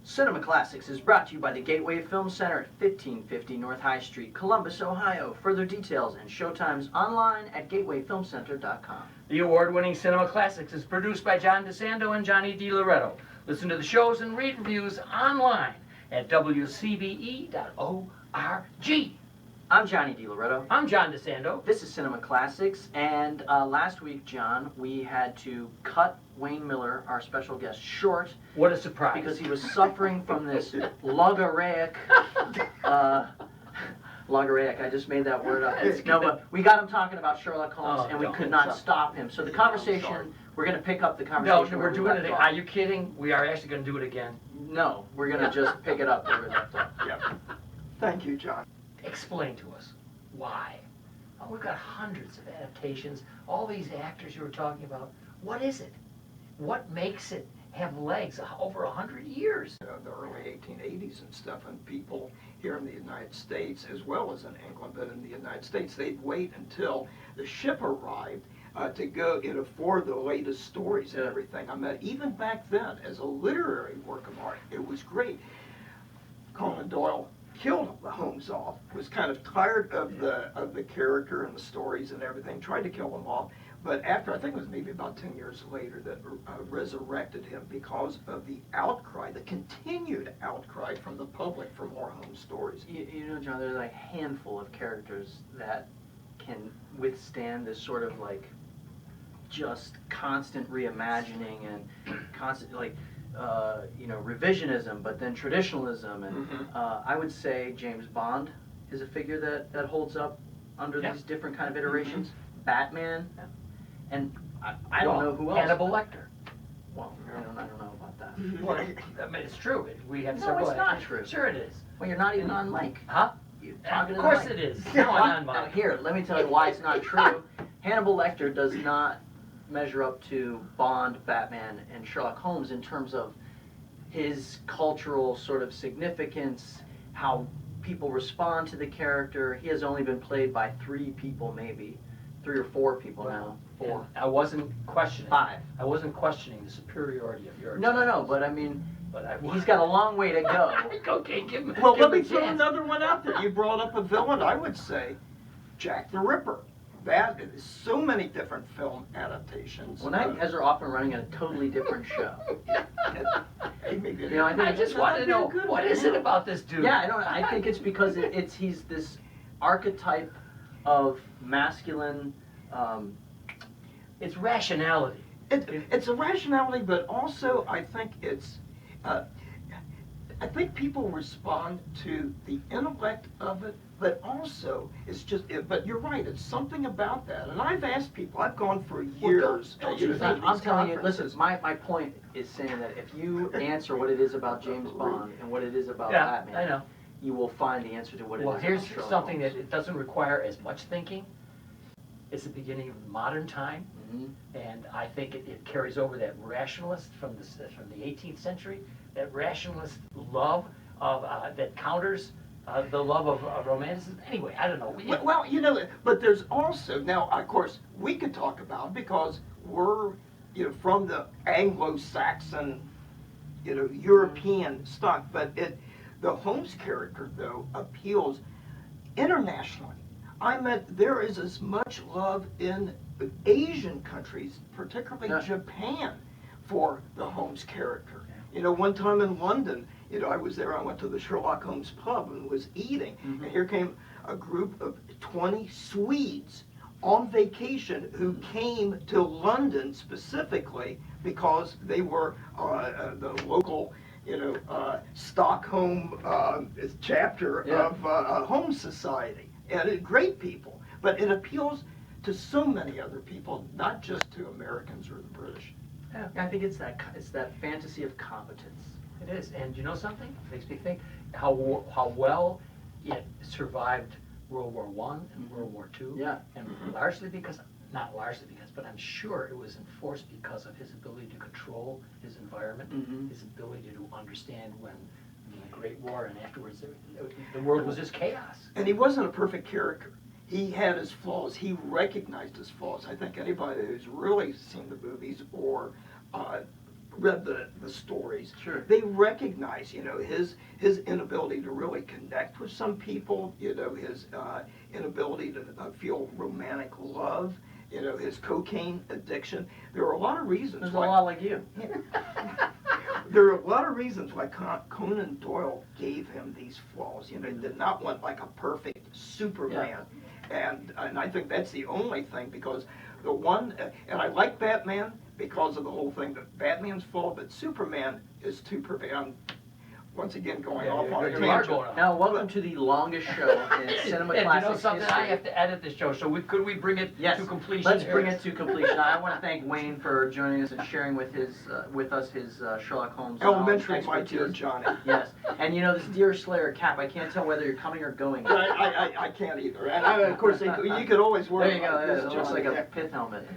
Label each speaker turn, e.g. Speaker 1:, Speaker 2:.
Speaker 1: Cinema Classics is brought to you by the Gateway Film Center at 1550 North High Street, Columbus, Ohio. Further details and showtimes online at gatewayfilmcenter.com.
Speaker 2: The award-winning Cinema Classics is produced by John DeSando and Johnny DiLoretto. Listen to the shows and read reviews online at WCBE.org.
Speaker 1: I'm Johnny DiLoretto.
Speaker 2: I'm John DeSando.
Speaker 1: This is Cinema Classics, and last week, John, we had to cut Wayne Miller, our special guest, short.
Speaker 2: What a surprise.
Speaker 1: Because he was suffering from this logorrheic, logorrheic, I just made that word up. No, but we got him talking about Sherlock Holmes, and we could not stop him. So the conversation, we're going to pick up the conversation.
Speaker 2: No, we're doing it again. Are you kidding? We are actually going to do it again.
Speaker 1: No, we're going to just pick it up where we left off.
Speaker 3: Yep. Thank you, John.
Speaker 2: Explain to us why. Oh, we've got hundreds of adaptations, all these actors you were talking about. What is it? What makes it have legs over 100 years?
Speaker 3: The early 1880s and stuff, and people here in the United States, as well as in England, but in the United States, they'd wait until the ship arrived to go, for the latest stories and everything. I mean, even back then, as a literary work of art, it was great. Conan Doyle killed Holmes off, was kind of tired of the character and the stories and everything, tried to kill him off, but after, I think it was maybe about 10 years later, that resurrected him because of the outcry, the continued outcry from the public for more Holmes stories.
Speaker 1: You know, John, there's like a handful of characters that can withstand this sort of like just constant reimagining and constant revisionism, but then traditionalism, and I would say James Bond is a figure that holds up under these different kind of iterations. Batman, and I don't know who else.
Speaker 2: Hannibal Lecter.
Speaker 1: Well, I don't know about that.
Speaker 2: Well, I mean, it's true. We have
Speaker 1: No,
Speaker 2: several.
Speaker 1: it's not true.
Speaker 2: Sure, it is.
Speaker 1: Well, you're not even on mic.
Speaker 2: Huh?
Speaker 1: You're talking
Speaker 2: Of
Speaker 1: to the
Speaker 2: course
Speaker 1: mic.
Speaker 2: it is. No, I'm
Speaker 1: Now,
Speaker 2: on mic.
Speaker 1: here, let me tell you why it's not true. Hannibal Lecter does not measure up to Bond, Batman, and Sherlock Holmes in terms of his cultural sort of significance, how people respond to the character. He has only been played by 3 people, maybe 3 or 4 people now. 4.
Speaker 2: I wasn't questioning.
Speaker 1: 5.
Speaker 2: I wasn't questioning the superiority of yours.
Speaker 1: No. But I mean,
Speaker 2: But
Speaker 1: he's got a long way to go.
Speaker 2: Okay, give him.
Speaker 3: Well,
Speaker 2: give
Speaker 3: let
Speaker 2: him
Speaker 3: me
Speaker 2: a
Speaker 3: throw
Speaker 2: chance.
Speaker 3: another one out there. You brought up a villain, I would say Jack the Ripper. That is so many different film adaptations.
Speaker 1: Well, now you guys are off and running on a totally different show.
Speaker 3: Hey, maybe
Speaker 1: You know, I think
Speaker 2: I just want to know, what is it about this dude?
Speaker 1: Yeah, I think it's because he's this archetype of masculine.
Speaker 2: It's rationality.
Speaker 3: It's a rationality, but also I think it's. I think people respond to the intellect of it, but also it's just. But you're right. It's something about that, and I've asked people. I've gone for years.
Speaker 1: Don't you think? I'm telling you. Listen, my point is saying that if you answer what it is about James Bond and what it is about Batman,
Speaker 2: I know.
Speaker 1: you will find the answer to what it is.
Speaker 2: Well, here's
Speaker 1: about Sherlock
Speaker 2: something
Speaker 1: Holmes.
Speaker 2: that it doesn't require as much thinking. It's the beginning of modern time, and I think it carries over that rationalist from the 18th century, that rationalist love of that counters the love of romanticism. Anyway, I don't know.
Speaker 3: Well, but there's also now, of course, we could talk about because we're from the Anglo-Saxon, European stock, but the Holmes character though appeals internationally. I meant there is as much love in Asian countries, particularly Japan, for the Holmes character. One time in London, I was there, I went to the Sherlock Holmes pub and was eating, and here came a group of 20 Swedes on vacation who came to London specifically because they were the local Stockholm chapter of Holmes Society. And great people, but it appeals to so many other people, not just to Americans or the British.
Speaker 1: Yeah, I think it's that fantasy of competence.
Speaker 2: It is, and you know something? It makes me think how well it survived World War I and World War II.
Speaker 1: Yeah.
Speaker 2: And not largely because, but I'm sure it was enforced because of his ability to control his environment, his ability to understand when the Great War and afterwards the world was just chaos.
Speaker 3: And he wasn't a perfect character. He had his flaws. He recognized his flaws. I think anybody who's really seen the movies or read the stories,
Speaker 1: Sure.
Speaker 3: they recognize, his inability to really connect with some people, his inability to feel romantic love, his cocaine addiction. There are a lot of reasons
Speaker 1: There's a
Speaker 3: why.
Speaker 1: lot like you.
Speaker 3: There are a lot of reasons why Conan Doyle gave him these flaws. He did not want like a perfect Superman. And I think that's the only thing, because the one, and I like Batman because of the whole thing that Batman's flawed, but Superman is too perfect. I'm once again going off on a
Speaker 2: you are
Speaker 3: tangent.
Speaker 2: going off.
Speaker 1: Now, welcome to the longest show in cinema
Speaker 2: And you know
Speaker 1: classics
Speaker 2: something, I
Speaker 1: history.
Speaker 2: have to edit the show, so could we bring it
Speaker 1: Yes,
Speaker 2: to completion?
Speaker 1: let's
Speaker 2: here?
Speaker 1: bring it to completion. I want to thank Wayne for joining us and sharing with us his Sherlock Holmes
Speaker 3: Elementary,
Speaker 1: knowledge,
Speaker 3: my dear
Speaker 1: expertise.
Speaker 3: Johnny.
Speaker 1: Yes, and this Deer Slayer cap, I can't tell whether you're coming or going.
Speaker 3: I can't either. And of course, you could always wear
Speaker 1: There you go,
Speaker 3: like this,
Speaker 1: it looks
Speaker 3: Johnny.
Speaker 1: like a pith helmet.